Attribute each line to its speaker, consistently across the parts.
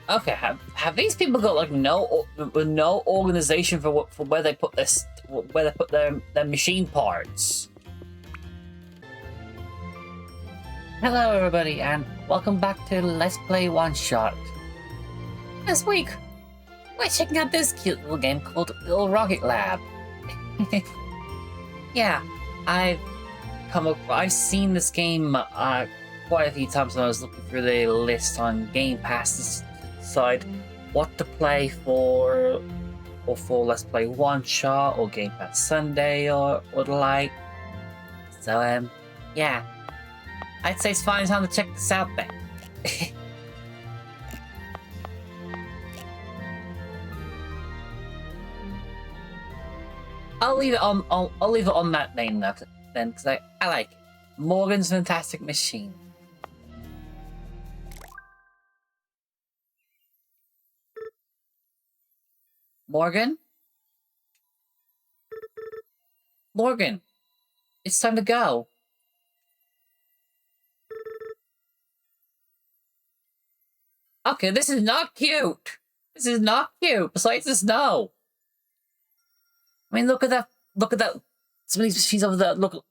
Speaker 1: Okay, have these people got like no organization for where they put their machine parts? Hello, everybody, and welcome back to Let's Play One Shot. This week, we're checking out this cute little game called Little Rocket Lab. Yeah, I've seen this game quite a few times when I was looking through the list on Game Pass to decide what to play for, or for Let's Play One Shot or Game Pass Sunday or the like. So yeah, I'd say it's finally time to check this out then. I'll leave it on that name then, because I like it. Morgan's Fantastic Machine. Morgan? Morgan, it's time to go. Okay, this is not cute. This is not cute. Besides the snow. I mean, look at that. Look at that. Some of these machines over there look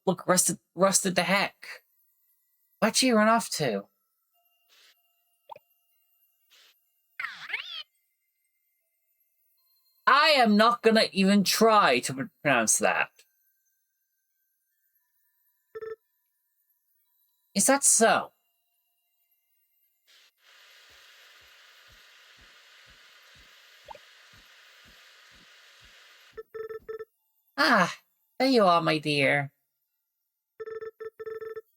Speaker 1: rusted to heck. Where'd she run off to? I am not gonna even try to pronounce that. Is that so? Ah, there you are, my dear.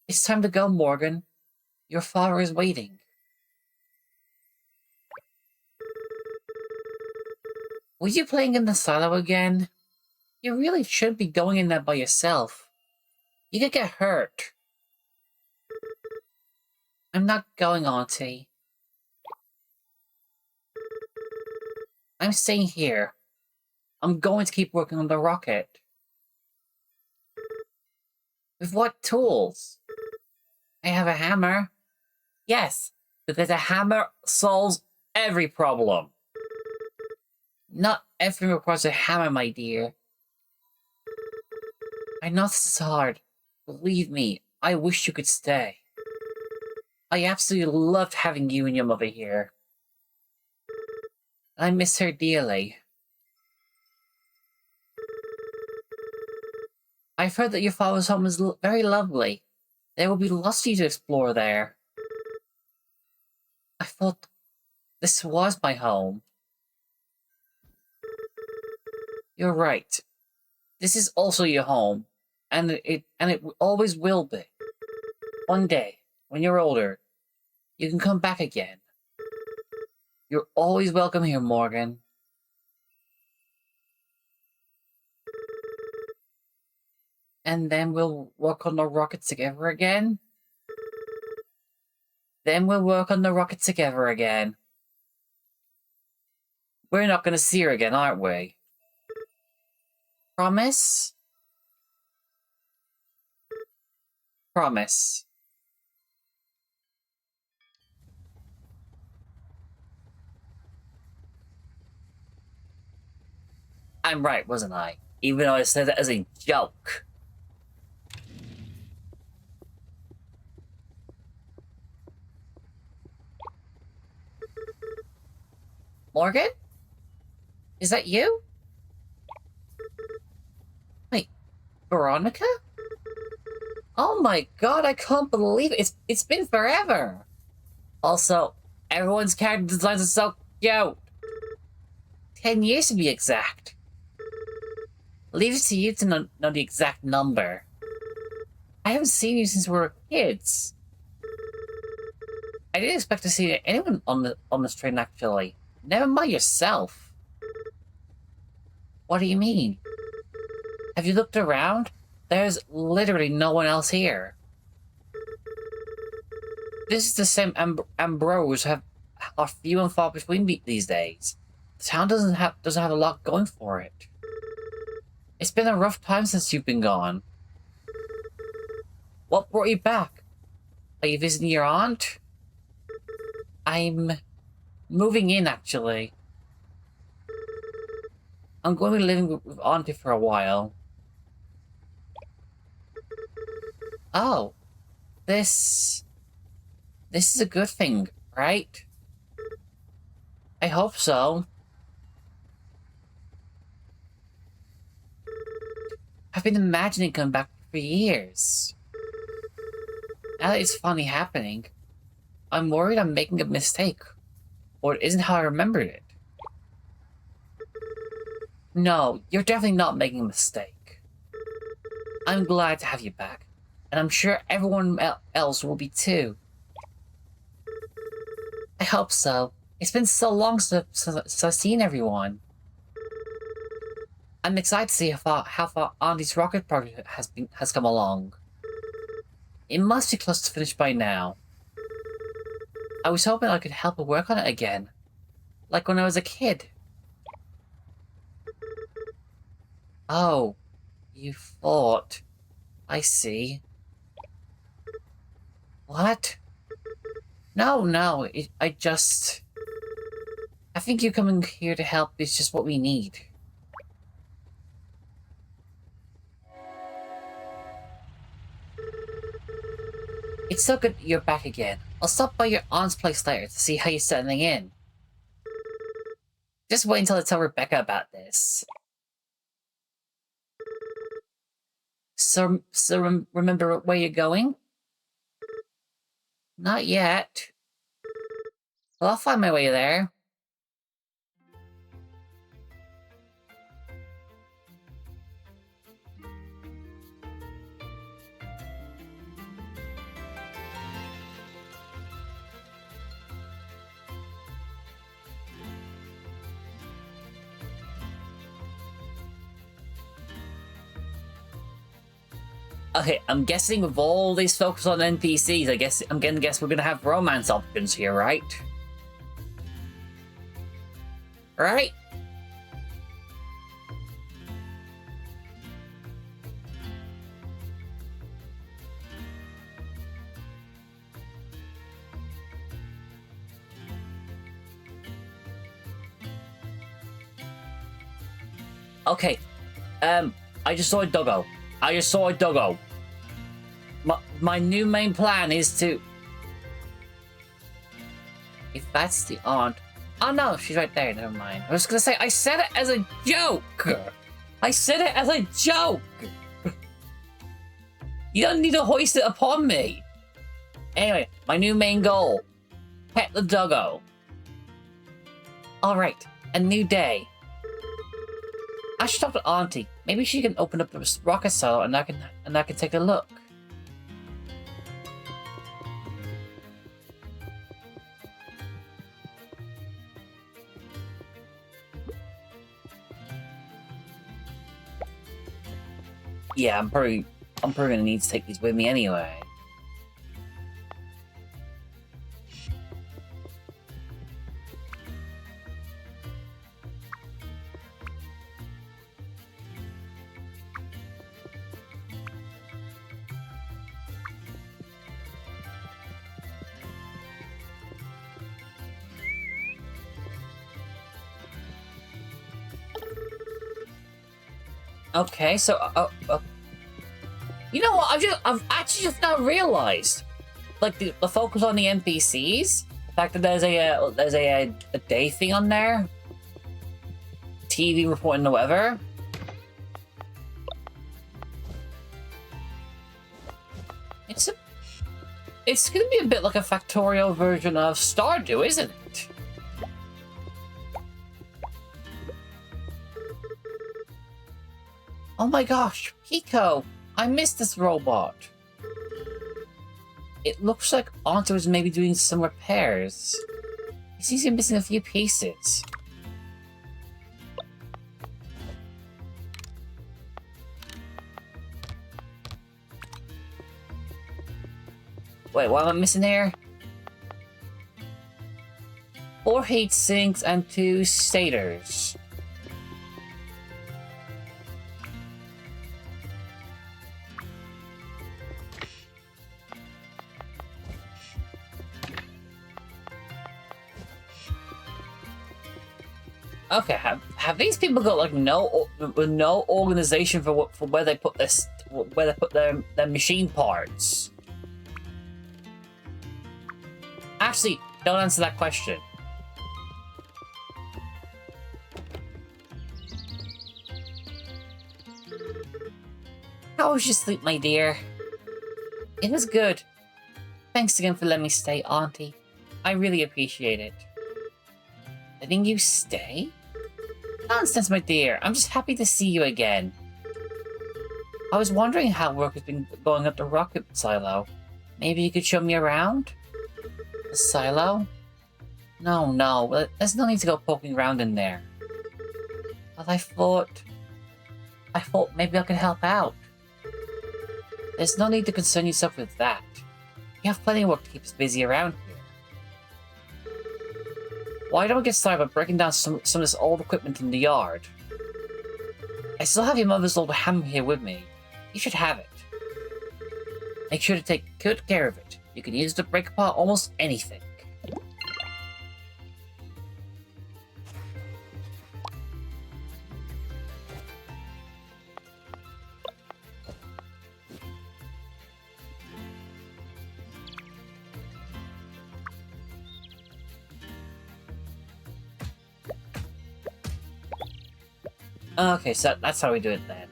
Speaker 1: It's time to go, Morgan. Your father is waiting. Were you playing in the silo again? You really shouldn't be going in there by yourself. You could get hurt. I'm not going, Auntie. I'm staying here. I'm going to keep working on the rocket. With what tools? I have a hammer. Yes, because a hammer solves every problem. Not everything requires a hammer, my dear. I know this is hard. Believe me, I wish you could stay. I absolutely loved having you and your mother here. I miss her dearly. I've heard that your father's home is very lovely. There will be lots for you to explore there. I thought this was my home. You're right. This is also your home, and it always will be. One day, when you're older, you can come back again. You're always welcome here, Morgan. And then we'll work on the rocket together again. Then we'll work on the rocket together again. We're not gonna see her again, aren't we? Promise? Promise. I'm right, wasn't I? Even though I said that as a joke. Morgan? Is that you? Wait, Veronica? Oh my god, I can't believe it. It's been forever. Also, everyone's character designs are so cute. 10 years to be exact. Leave it to you to know the exact number. I haven't seen you since we were kids. I didn't expect to see anyone on this train, actually. Never mind yourself. What do you mean? Have you looked around? There's literally no one else here. This is the same Ambrose are few and far between these days. The town doesn't have a lot going for it. It's been a rough time since you've been gone. What brought you back? Are you visiting your aunt? I'm moving in, actually. I'm going to be living with Auntie for a while. Oh, this is a good thing, right? I hope so. I've been imagining coming back for years. Now that it's finally happening, I'm worried I'm making a mistake, or it isn't how I remembered it. No, you're definitely not making a mistake. I'm glad to have you back, and I'm sure everyone else will be too. I hope so. It's been so long since I've seen everyone. I'm excited to see how far Auntie's rocket project has come along. It must be close to finish by now. I was hoping I could help her work on it again, like when I was a kid. Oh, you thought. I see. What? No, I think you coming here to help is just what we need. It's so good you're back again. I'll stop by your aunt's place later to see how you're settling in. Just wait until I tell Rebecca about this. So remember where you're going? Not yet. Well, I'll find my way there. Okay, I'm guessing with all these focus on NPCs, I'm gonna guess we're gonna have romance options here, right? Right? Okay, I just saw a doggo. My new main plan is to... If that's the aunt... Oh no, she's right there, never mind. I was gonna say, I said it as a joke! You don't need to hoist it upon me! Anyway, my new main goal. Pet the doggo. Alright, a new day. I should talk to Auntie. Maybe she can open up the rocket cell and I can take a look. Yeah, I'm probably gonna need to take these with me anyway. Okay, so you know what? I've actually just now realized, like the focus on the NPCs, the fact that there's a day thing on there, TV reporting the weather. It's gonna be a bit like a Factorio version of Stardew, isn't it? Oh my gosh, Pico! I missed this robot. It looks like Auntie was maybe doing some repairs. He seems to be missing a few pieces. Wait, what am I missing here? 4 heat sinks and 2 stators. Okay, have these people got like no organization for where they put their machine parts? Actually, don't answer that question. How was your sleep, my dear? It was good. Thanks again for letting me stay, Auntie. I really appreciate it. Letting you stay? Nonsense, my dear. I'm just happy to see you again. I was wondering how work has been going at the rocket silo. Maybe you could show me around? The silo? No. There's no need to go poking around in there. But I thought maybe I could help out. There's no need to concern yourself with that. We have plenty of work to keep us busy around here. Why don't we get started by breaking down some of this old equipment in the yard? I still have your mother's old hammer here with me. You should have it. Make sure to take good care of it. You can use it to break apart almost anything. Okay, so that's how we do it then.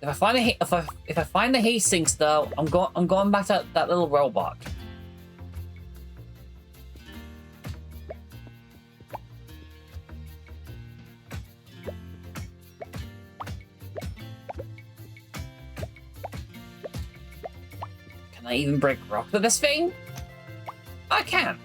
Speaker 1: If I find the heat sinks though, I'm going back to that little robot. Can I even break rock with this thing? I can.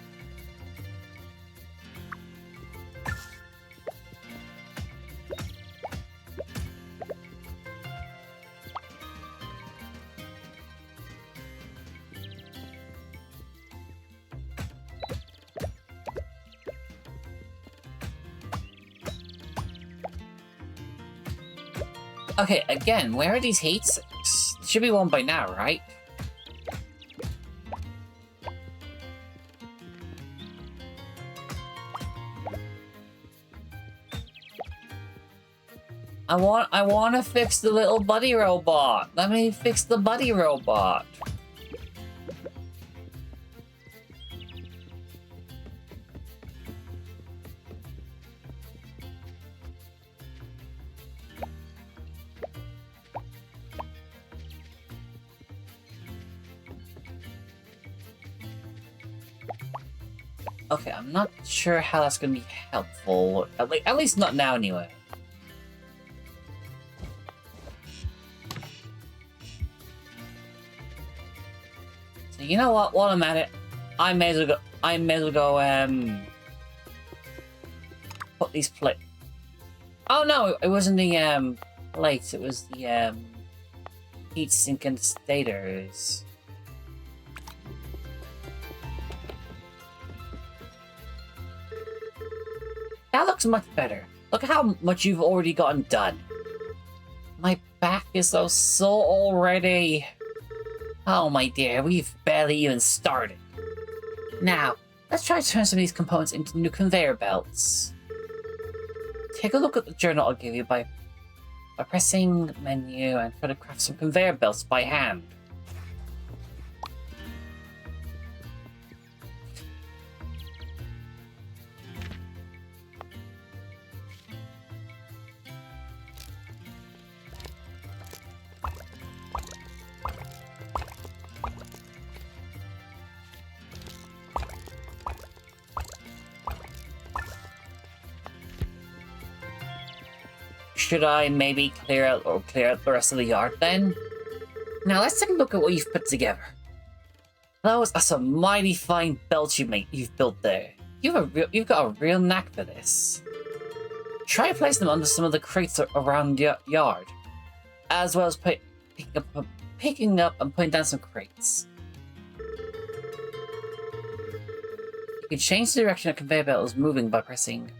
Speaker 1: Okay, again, where are these heat sinks? There should be one by now, right? I want to fix the little buddy robot. Let me fix the buddy robot. Okay, I'm not sure how that's going to be helpful. At least not now, anyway. So you know what? While I'm at it, I may as well go. Put these plates. Oh no! It wasn't the plates. It was the heat sink and stators. That looks much better. Look at how much you've already gotten done. My back is so sore already. Oh my dear, we've barely even started. Now, let's try to turn some of these components into new conveyor belts. Take a look at the journal I'll give you by pressing menu and try to craft some conveyor belts by hand. Should I maybe clear out the rest of the yard then? Now let's take a look at what you've put together. That's a mighty fine belt you've built there. You've got a real knack for this. Try to place them under some of the crates around the yard, as well as picking up and putting down some crates. You can change the direction a conveyor belt is moving by pressing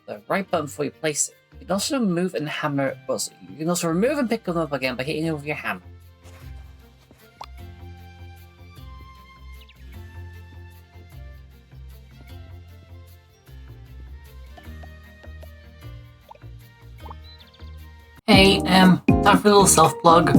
Speaker 1: the right button before you place it. You can also remove and hammer. You can also remove and pick them up again by hitting it with your hammer. Hey, time for a little self-plug.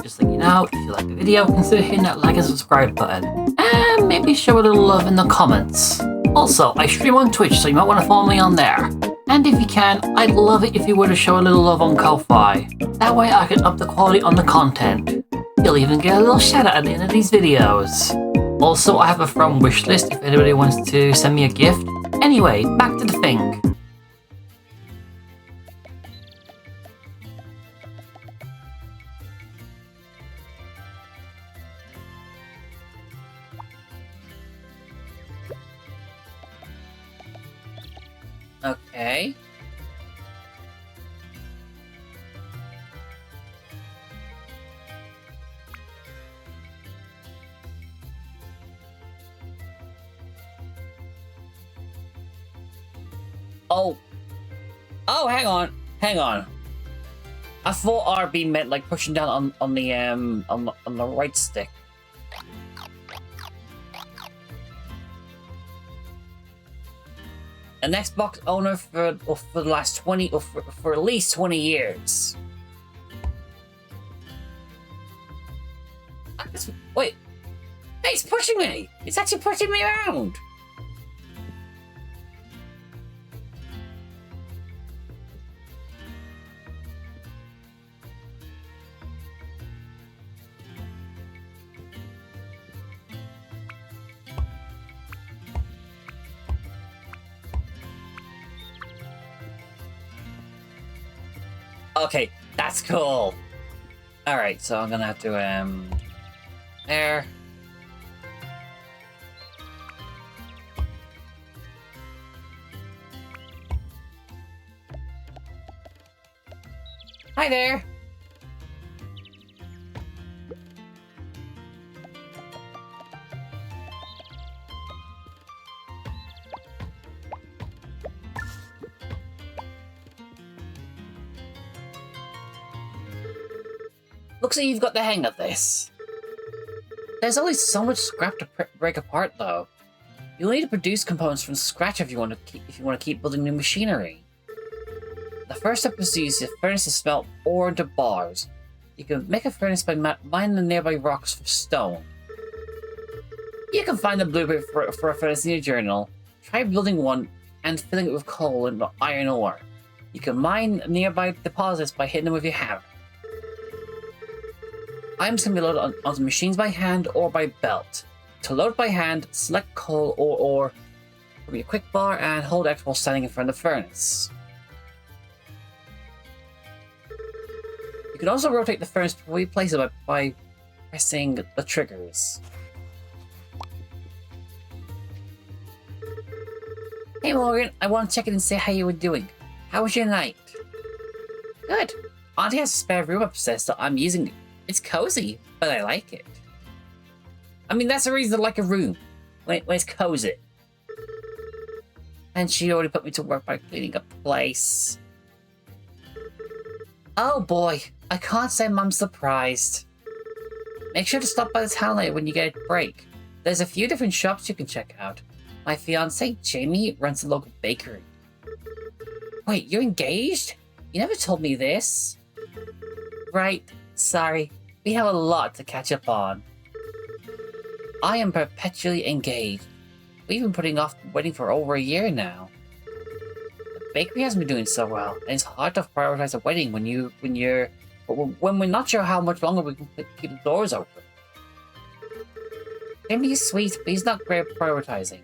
Speaker 1: Just letting you know, if you like the video, consider hitting that like and subscribe button. And maybe show a little love in the comments. Also, I stream on Twitch, so you might want to follow me on there. And if you can, I'd love it if you were to show a little love on Ko-Fi. That way I can up the quality on the content. You'll even get a little shout out at the end of these videos. Also, I have a from wish list if anybody wants to send me a gift. Anyway, back to the thing. Okay. Oh, hang on. I thought RB meant like pushing down on the right stick. An Xbox owner for the last 20 or for at least 20 years. Wait, hey, it's pushing me. It's actually pushing me around. Okay, that's cool. Alright, so I'm gonna have to, there. Hi there. Looks like you've got the hang of this. There's only so much scrap to break apart, though. You'll need to produce components from scratch if you want to keep building new machinery. The first step is to use the furnace to smelt ore into bars. You can make a furnace by mining the nearby rocks for stone. You can find the blueprint for a furnace in your journal. Try building one and filling it with coal and iron ore. You can mine nearby deposits by hitting them with your hammer. Items can be loaded onto machines by hand or by belt. To load by hand, select coal or ore from your quick bar and hold X while standing in front of the furnace. You can also rotate the furnace to replace it by pressing the triggers. Hey Morgan, I want to check in and say how you were doing. How was your night? Good. Auntie has a spare room upstairs, so I'm using it. It's cozy, but I like it. I mean, that's the reason I like a room, when it's cozy. And she already put me to work by cleaning up the place. Oh boy, I can't say I'm surprised. Make sure to stop by the town later when you get a break. There's a few different shops you can check out. My fiance, Jamie, runs a local bakery. Wait, you're engaged? You never told me this. Right, sorry. We have a lot to catch up on. I am perpetually engaged. We've been putting off the wedding for over a year now. The bakery hasn't been doing so well, and it's hard to prioritize a wedding when we're not sure how much longer we can keep the doors open. Jamie is sweet, but he's not great at prioritizing.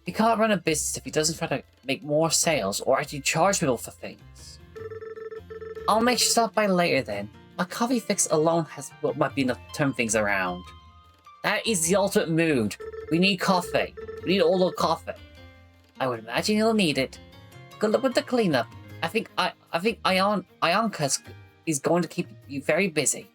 Speaker 1: He can't run a business if he doesn't try to make more sales or actually charge people for things. I'll make sure to stop by later then. My coffee fix alone might be enough to turn things around. That is the ultimate mood. We need coffee. We need all the coffee. I would imagine you'll need it. Good luck with the cleanup. I think Ionka is going to keep you very busy.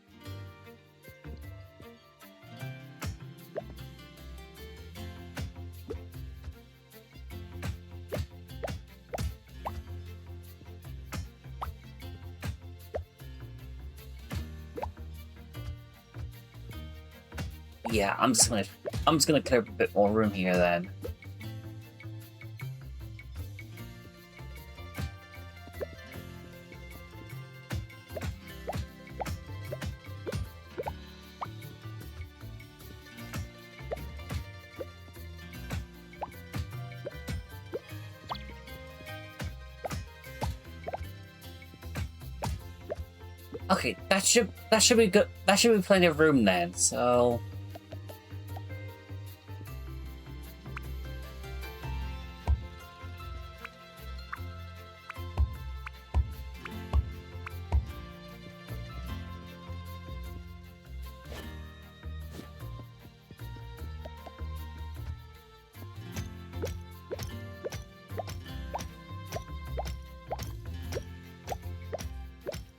Speaker 1: Yeah, I'm just gonna clear up a bit more room here then. Okay, that should be good. That should be plenty of room then. So.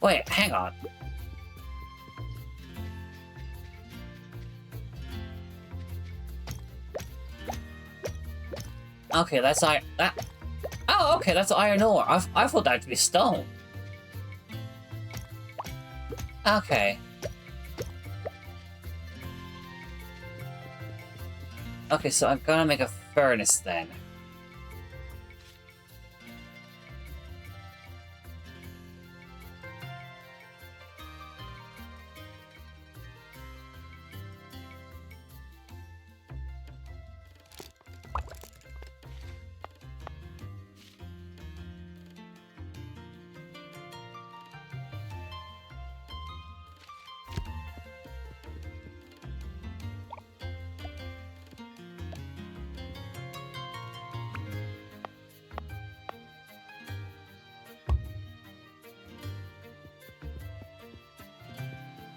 Speaker 1: Wait, hang on. Okay, that's that. Oh, okay, that's iron ore. I thought that to be stone. Okay. Okay, so I'm gonna make a furnace then.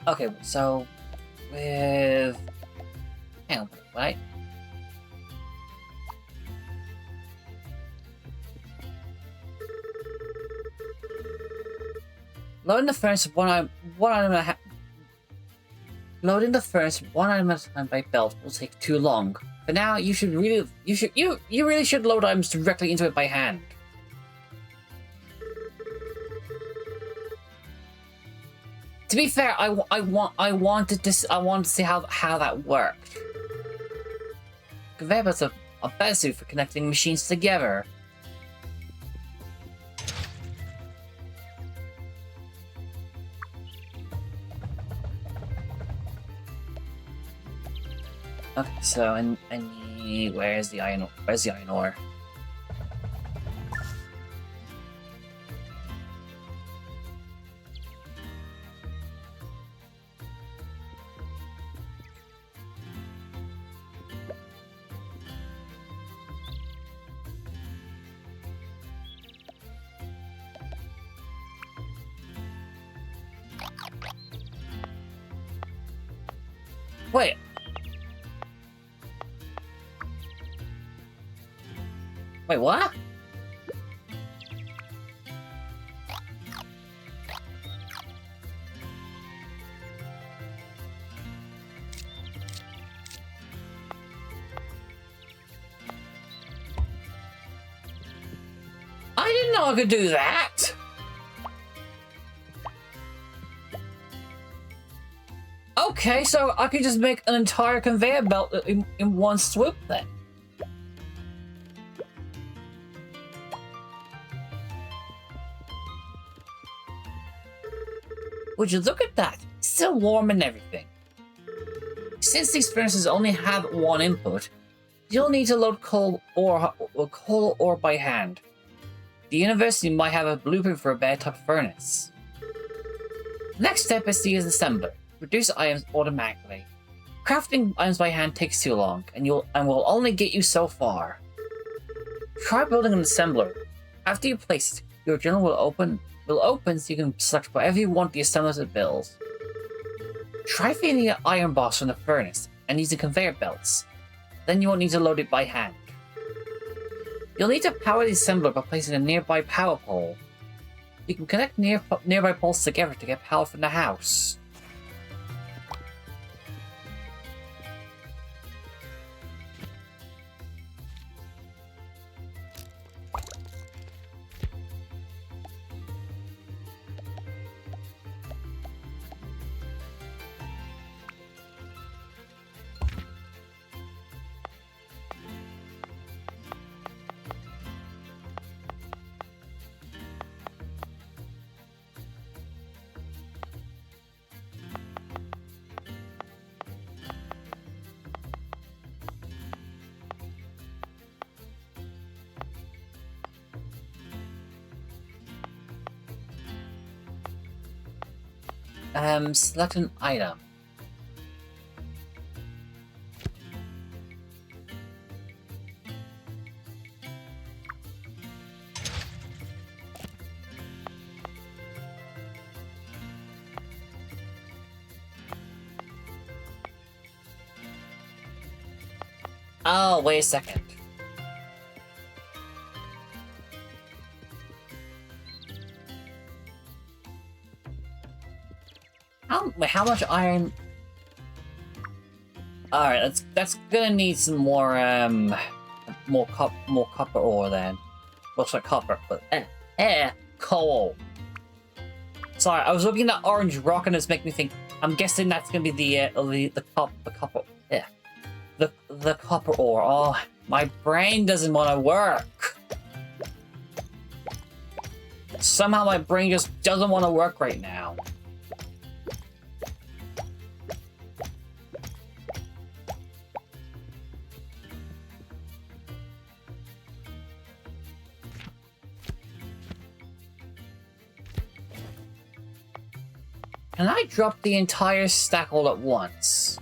Speaker 1: Okay, so with hang on, right? Loading the furnace one item at a loading the furnace one item at a time by belt will take too long. But now you really should load items directly into it by hand. To be fair, I wanted to see how that worked. Conveyor belts are better suited for connecting machines together. Okay, so I need where's the iron ore? Wait. Wait, what? I didn't know I could do that. Okay, so I could just make an entire conveyor belt in one swoop then. Would you look at that? It's still warm and everything. Since these furnaces only have one input, you'll need to load coal ore by hand. The university might have a blueprint for a better type of furnace. The next step is to use an assembler. Reduce items automatically. Crafting items by hand takes too long, and will only get you so far. Try building an assembler. After you place it, your journal will open so you can select whatever you want the assembler to build. Try feeding the iron box from the furnace and using conveyor belts. Then you won't need to load it by hand. You'll need to power the assembler by placing a nearby power pole. You can connect nearby poles together to get power from the house. Select an item. Oh, wait a second. How much iron? Alright, that's gonna need some more more copper ore then. Looks like copper, but coal. Sorry, I was looking at orange rock and it's making me think. I'm guessing that's gonna be the copper. Yeah, the copper ore. Oh, my brain doesn't want to work. Somehow my brain just doesn't want to work right now. Can I drop the entire stack all at once?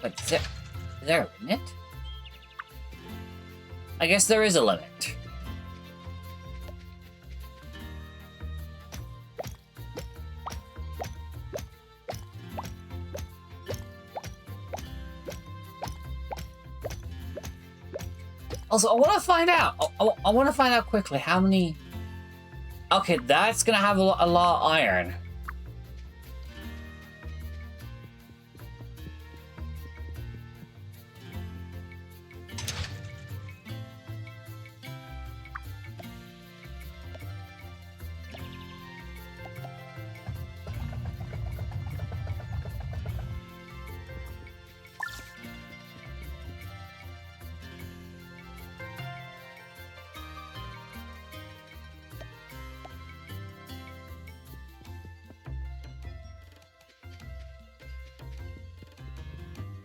Speaker 1: But is there a limit? I guess there is a limit. Also, I want to find out. I want to find out quickly how many. Okay, that's gonna have a lot of iron.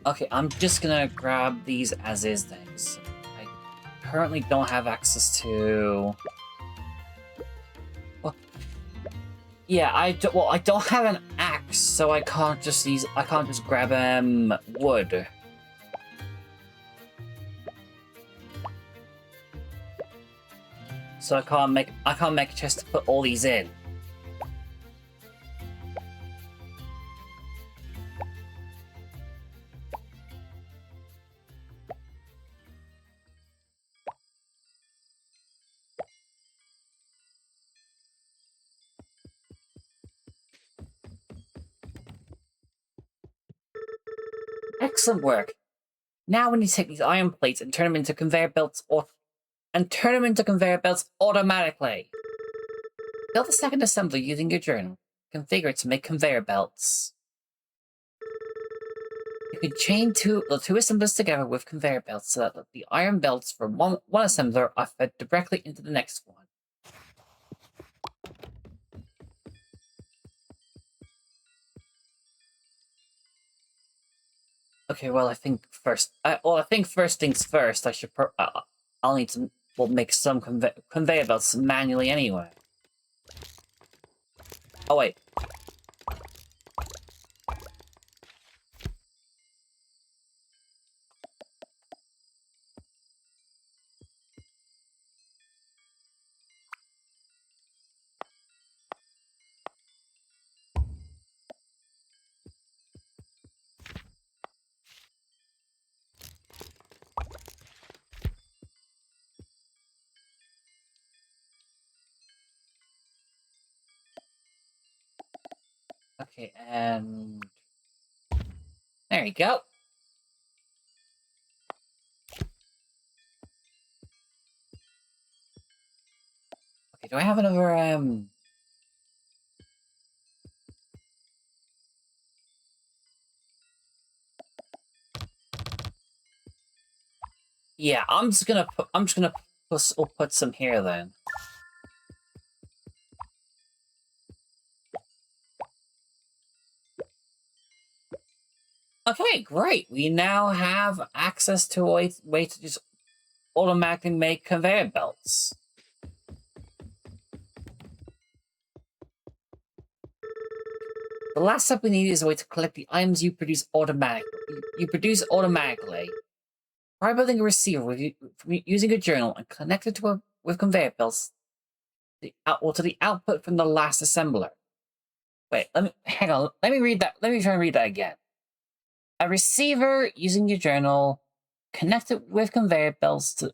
Speaker 1: Okay, I'm just gonna grab these as is things. I currently don't have access to. Well, yeah, I don't have an axe, so I can't just grab wood. So I can't make a chest to put all these in. Excellent work. Now we need to take these iron plates and turn them into conveyor belts automatically. Build the second assembly using your journal. Configure it to make conveyor belts. You can chain the two assemblers together with conveyor belts so that the iron belts from one assembler are fed directly into the next one. Okay, well, I think first things first. I'll need to make some conveyor belts manually anyway. Oh wait. Okay, and there you go. Okay, do I have another Yeah, I'm just gonna put some here then. Okay, great. We now have access to a way to just automatically make conveyor belts. The last step we need is a way to collect the items you produce automatically. Try building a receiver using a journal and connect it with conveyor belts to the output from the last assembler. Wait, hang on. Let me read that. Let me try and read that again. A receiver using your journal, connect it with conveyor belts to.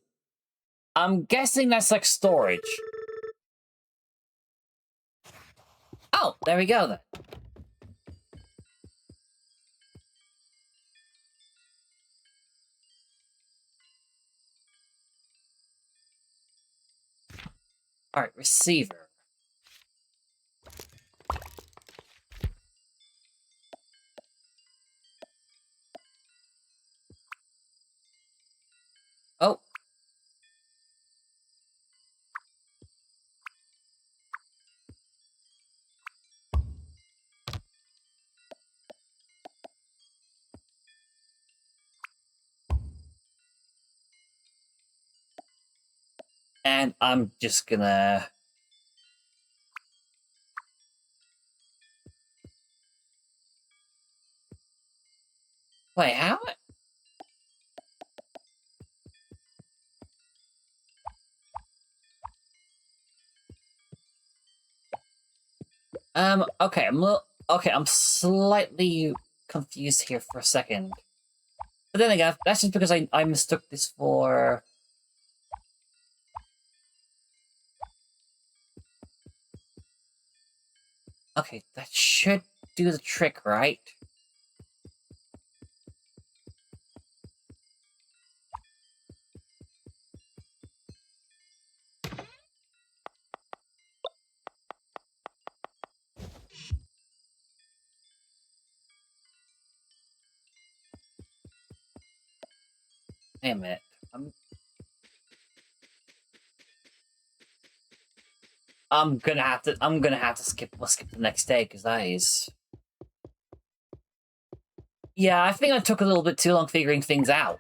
Speaker 1: I'm guessing that's like storage. Oh, there we go then. All right, receiver. Oh. And I'm just gonna. Wait, how? Okay, I'm slightly confused here for a second. But then again, that's just because I mistook this for. Okay, that should do the trick, right? Wait a minute. I'm gonna have to skip the next day because that is. Yeah, I think I took a little bit too long figuring things out.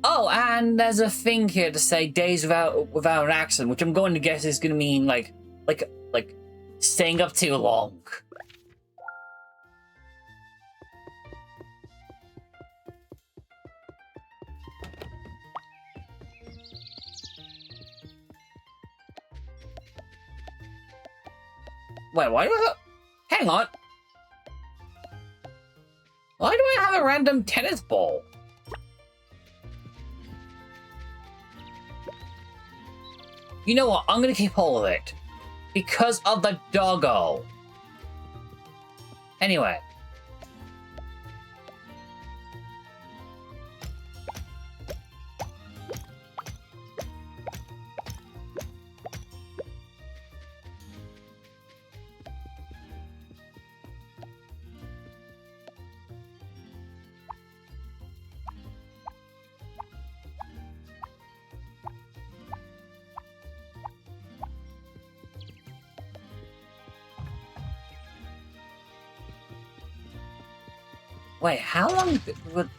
Speaker 1: Oh, and there's a thing here to say days without an accident, which I'm going to guess is going to mean like staying up too long. Wait, why do I have... Hang on. Why do I have a random tennis ball? You know what? I'm gonna keep hold of it. Because of the doggo. Anyway. Wait, how long would...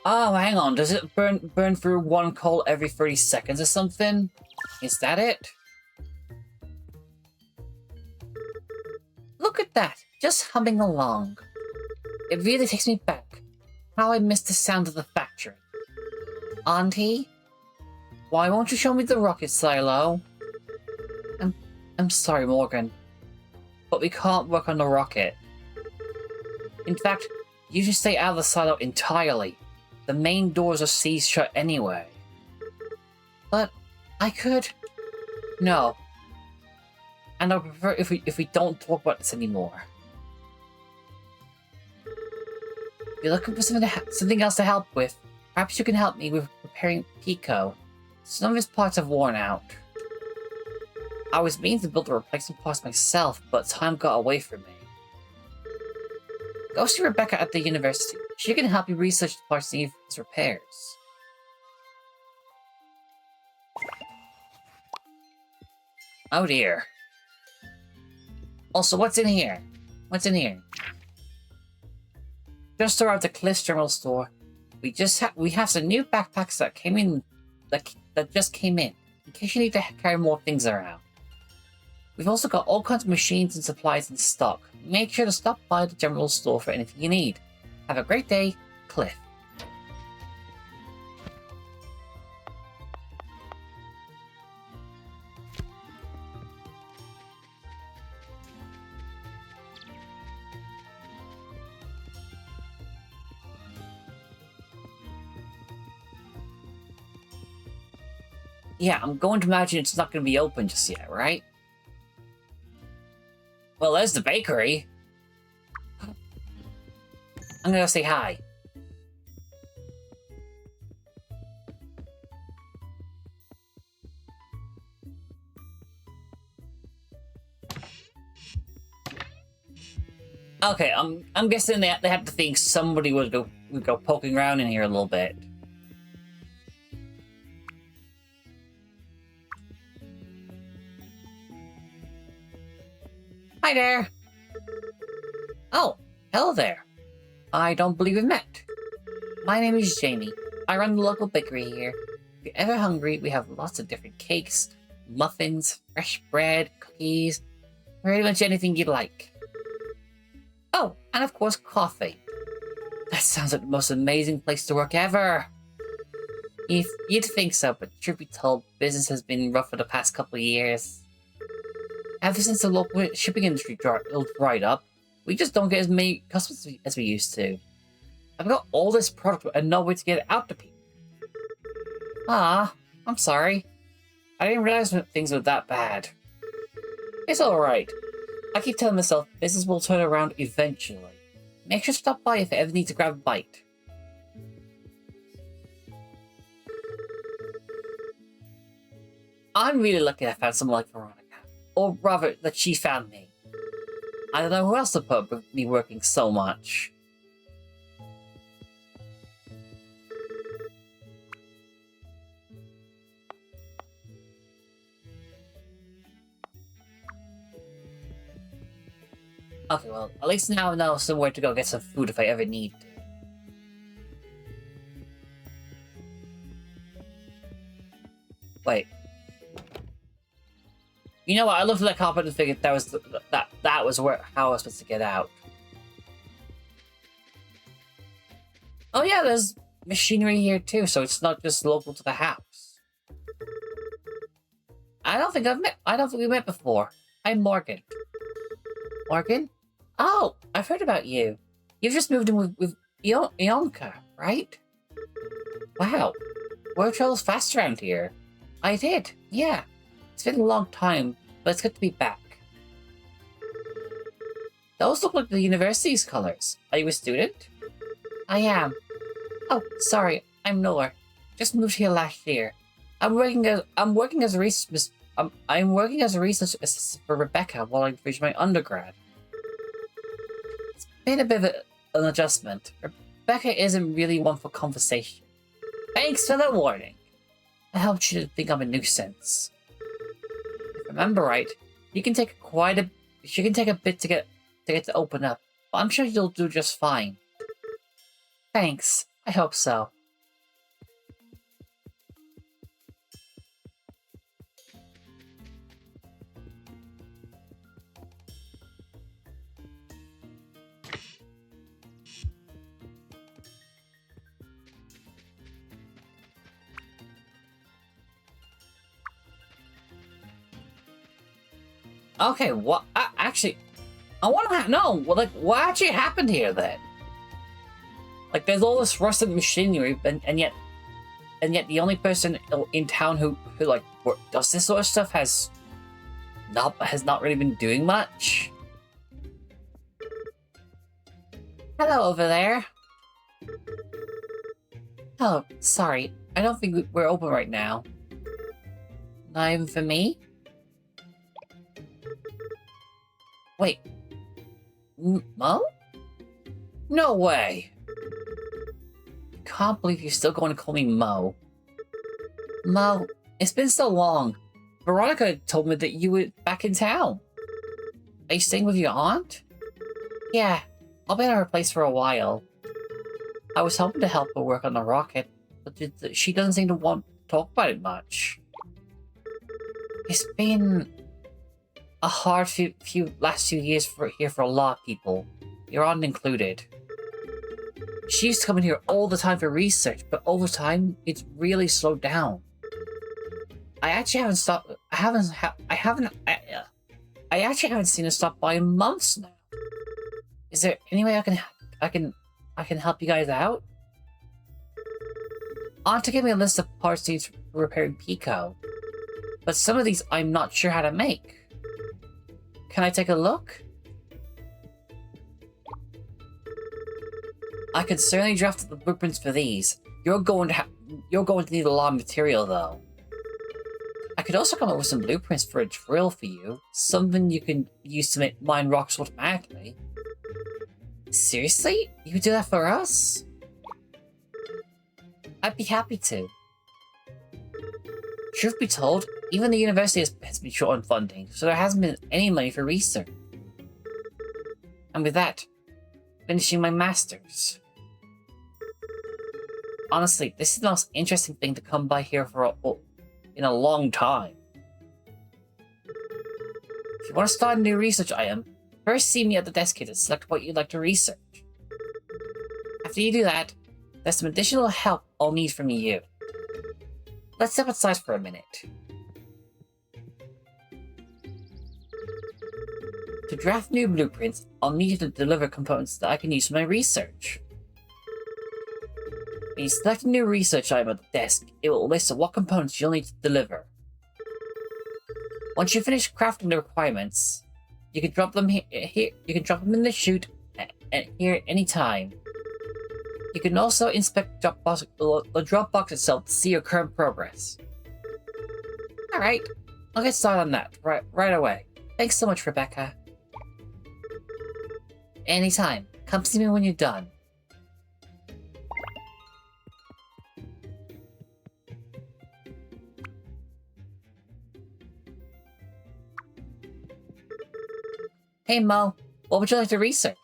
Speaker 1: Oh, hang on. Does it burn through one coal every 30 seconds or something? Is that it? Look at that. Just humming along. It really takes me back. How I missed the sound of the factory. Auntie? Why won't you show me the rocket silo? I'm sorry, Morgan, but we can't work on the rocket. In fact, you should stay out of the silo entirely. The main doors are seized shut anyway. But I could... No. And I prefer if we don't talk about this anymore. you're looking for something else to help with, perhaps you can help me with repairing Pico. Some of his parts have worn out. I was meaning to build the replacement parts myself, but time got away from me. Go see Rebecca at the university. She can help you research the parts needed for his repairs. Oh dear. Also, what's in here? What's in here? Just arrived at Cliff's General Store. We have some new backpacks that came in that just came in case you need to carry more things around. We've also got all kinds of machines and supplies in stock. Make sure to stop by the General Store for anything you need. Have a great day, Cliff. Yeah, I'm going to imagine it's not going to be open just yet, right? Well, there's the bakery. I'm gonna say hi. Okay, I'm guessing they have to think somebody would go poking around in here a little bit. Hi there. Oh, hello there. I don't believe we've met. My name is Jamie. I run the local bakery here. If you're ever hungry, we have lots of different cakes, muffins, fresh bread, cookies, pretty much anything you'd like. Oh, and of course, coffee. That sounds like the most amazing place to work ever. You'd think so, but truth be told, business has been rough for the past couple of years. Ever since the local shipping industry dried up, we just don't get as many customers as we used to. I've got all this product and no way to get it out to people. Ah, I'm sorry. I didn't realize things were that bad. It's alright. I keep telling myself business will turn around eventually. Make sure to stop by if you ever need to grab a bite. I'm really lucky I found someone like Veronica. Or rather, that she found me. I don't know who else to put up with me working so much. Okay, well, at least now I know somewhere to go get some food if I ever need to. Wait. You know what? I looked at that carpet and figured that was that was how I was supposed to get out. Oh yeah, there's machinery here too, so it's not just local to the house. I don't think we met before. I'm Morgan. Morgan? Oh, I've heard about you. You've just moved in with Ionka, right? Wow. Word travels fast around here. I did, yeah. It's been a long time, but it's good to be back. Those look like the university's colors. Are you a student? I am. Oh, sorry, I'm Noah. Just moved here last year. I'm working as a research assistant for Rebecca while I finish my undergrad. It's been a bit of an adjustment. Rebecca isn't really one for conversation. Thanks for the warning. I helped you to think I'm a nuisance. If I remember right, she can take a bit to get to open up, but I'm sure you'll do just fine. Thanks. I hope so. Okay, what? Actually, I want to know, like, what actually happened here then? Like, there's all this rusted machinery, and yet the only person in town who like does this sort of stuff has not really been doing much. Hello over there. Oh, sorry. I don't think we're open right now. Not even for me? Wait. Mo? No way! Can't believe you're still going to call me Mo. Mo, it's been so long. Veronica told me that you were back in town. Are you staying with your aunt? Yeah, I'll be at her place for a while. I was hoping to help her work on the rocket, but she doesn't seem to want to talk about it much. It's been a hard last few years here for a lot of people, your aunt included. She used to come in here all the time for research, but over time, it's really slowed down. I actually haven't stopped. I actually haven't seen her stop by in months now. Is there any way I can help you guys out? Aunt gave me a list of parts needed for repairing Pico, but some of these I'm not sure how to make. Can I take a look? I can certainly draft the blueprints for these. You're going to need a lot of material though. I could also come up with some blueprints for a drill for you, something you can use to mine rocks automatically. Seriously? You would do that for us? I'd be happy to. Truth be told, even the university has been short on funding, so there hasn't been any money for research. And with that, finishing my master's. Honestly, this is the most interesting thing to come by here in a long time. If you want to start a new research item, first see me at the desk here to select what you'd like to research. After you do that, there's some additional help I'll need from you. Let's step outside for a minute. To draft new blueprints, I'll need you to deliver components that I can use for my research. When you select a new research item at the desk, it will list what components you'll need to deliver. Once you finish crafting the requirements, you can drop them here. You can drop them in the chute here at any time. You can also inspect the Dropbox itself to see your current progress. All right, I'll get started on that right away. Thanks so much, Rebecca. Anytime. Come see me when you're done. Hey Mo, what would you like to research?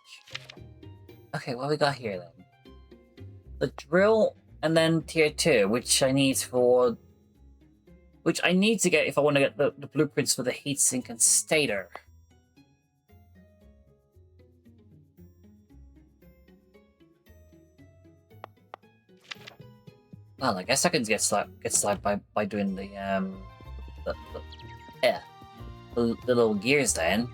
Speaker 1: Okay, what we got here then? The drill, and then tier 2, which I need to get if I want to get the blueprints for the heatsink and stator. Well, I guess I can get slapped by doing the little gears then.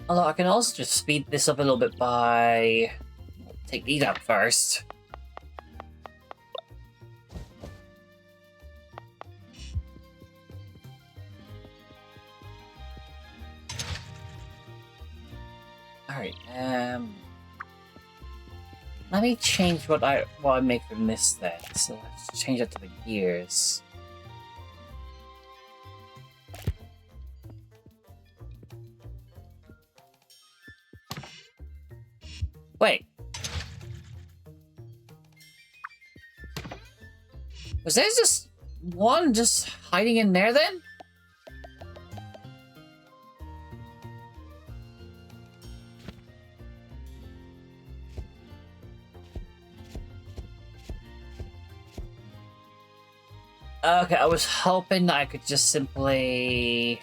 Speaker 1: Although I can also just speed this up a little bit by... take these out first. Alright, let me change what I make from this then. So let's change that to the gears. Wait. Was there just one just hiding in there then? Okay, I was hoping I could just simply...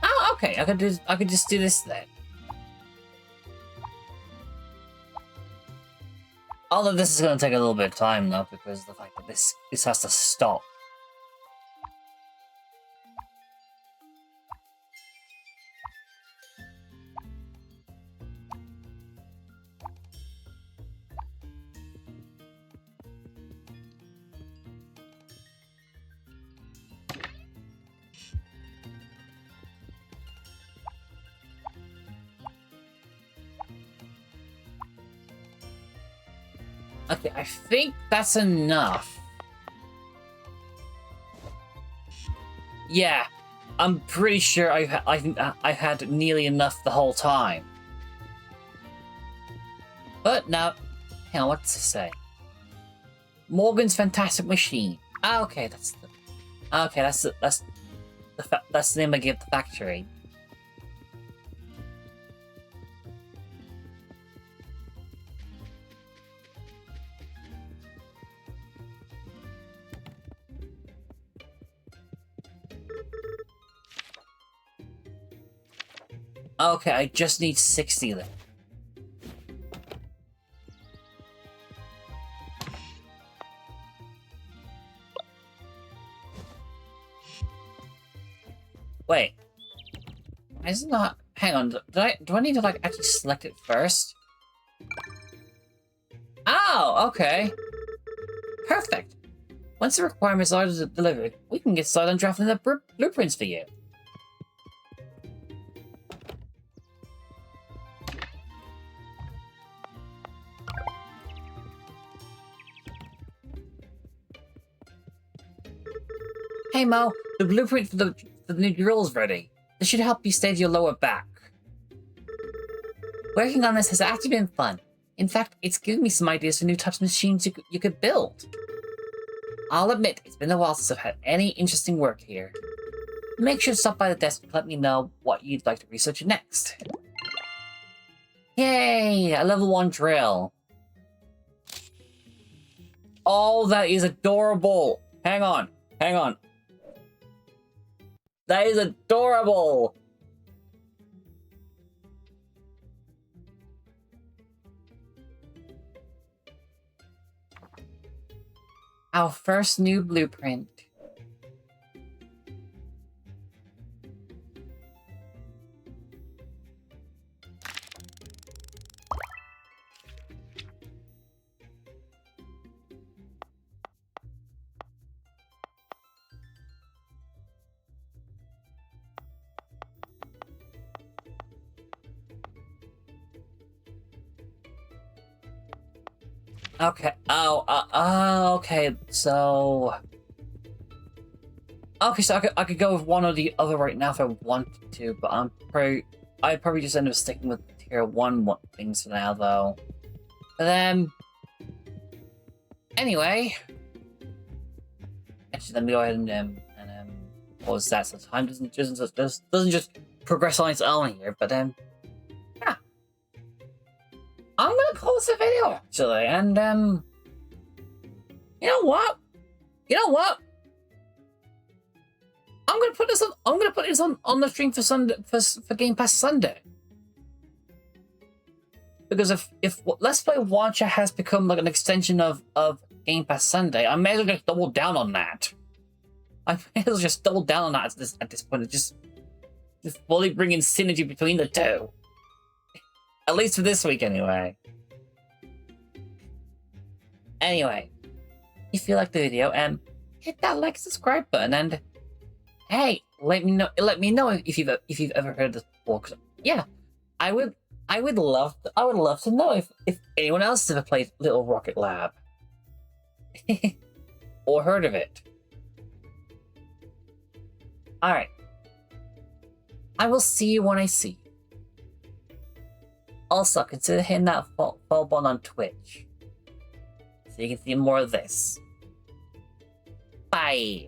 Speaker 1: Oh, okay, I could just do this then. Although this is going to take a little bit of time, though, because of the fact that this has to stop. Okay, I think that's enough. Yeah, I'm pretty sure I had nearly enough the whole time. But now, hang on, what's it say? Morgan's Fantastic Machine. Ah, okay, that's the name I gave the factory. Okay, I just need 60 then. Wait. Is it not? Hang on. Do I need to like actually select it first? Oh, okay. Perfect. Once the requirements are delivered, we can get started on drafting the blueprints for you. Hey Mo, the blueprint for the new drill's ready. This should help you steady your lower back. Working on this has actually been fun. In fact, it's given me some ideas for new types of machines you could build. I'll admit, it's been a while since I've had any interesting work here. Make sure to stop by the desk and let me know what you'd like to research next. Yay! A level 1 drill. Oh, that is adorable! Hang on, hang on. That is adorable! Our first new blueprint. Okay. Okay. So. Okay, so I could go with one or the other right now if I wanted to, but I'd probably just end up sticking with tier 1 things for now, though. But then. Anyway. Actually, let me go ahead and pause that so time doesn't just progress on its own here. But yeah. I'm gonna pause the video actually, and you know what? I'm gonna put this on the stream for Sunday for Game Pass Sunday. Because if Let's Play Watcher has become like an extension of Game Pass Sunday, I may as well just double down on that. I may as well just double down on that at this point. Just fully bring in synergy between the two. At least for this week, anyway. Anyway, if you liked the video, hit that like and subscribe button, and hey, let me know if you've ever heard of this before. 'Cause, yeah, I would love to know if anyone else has ever played Little Rocket Lab or heard of it. All right, I will see you when I see you. Also, consider hitting that follow button on Twitch so you can see more of this. Bye!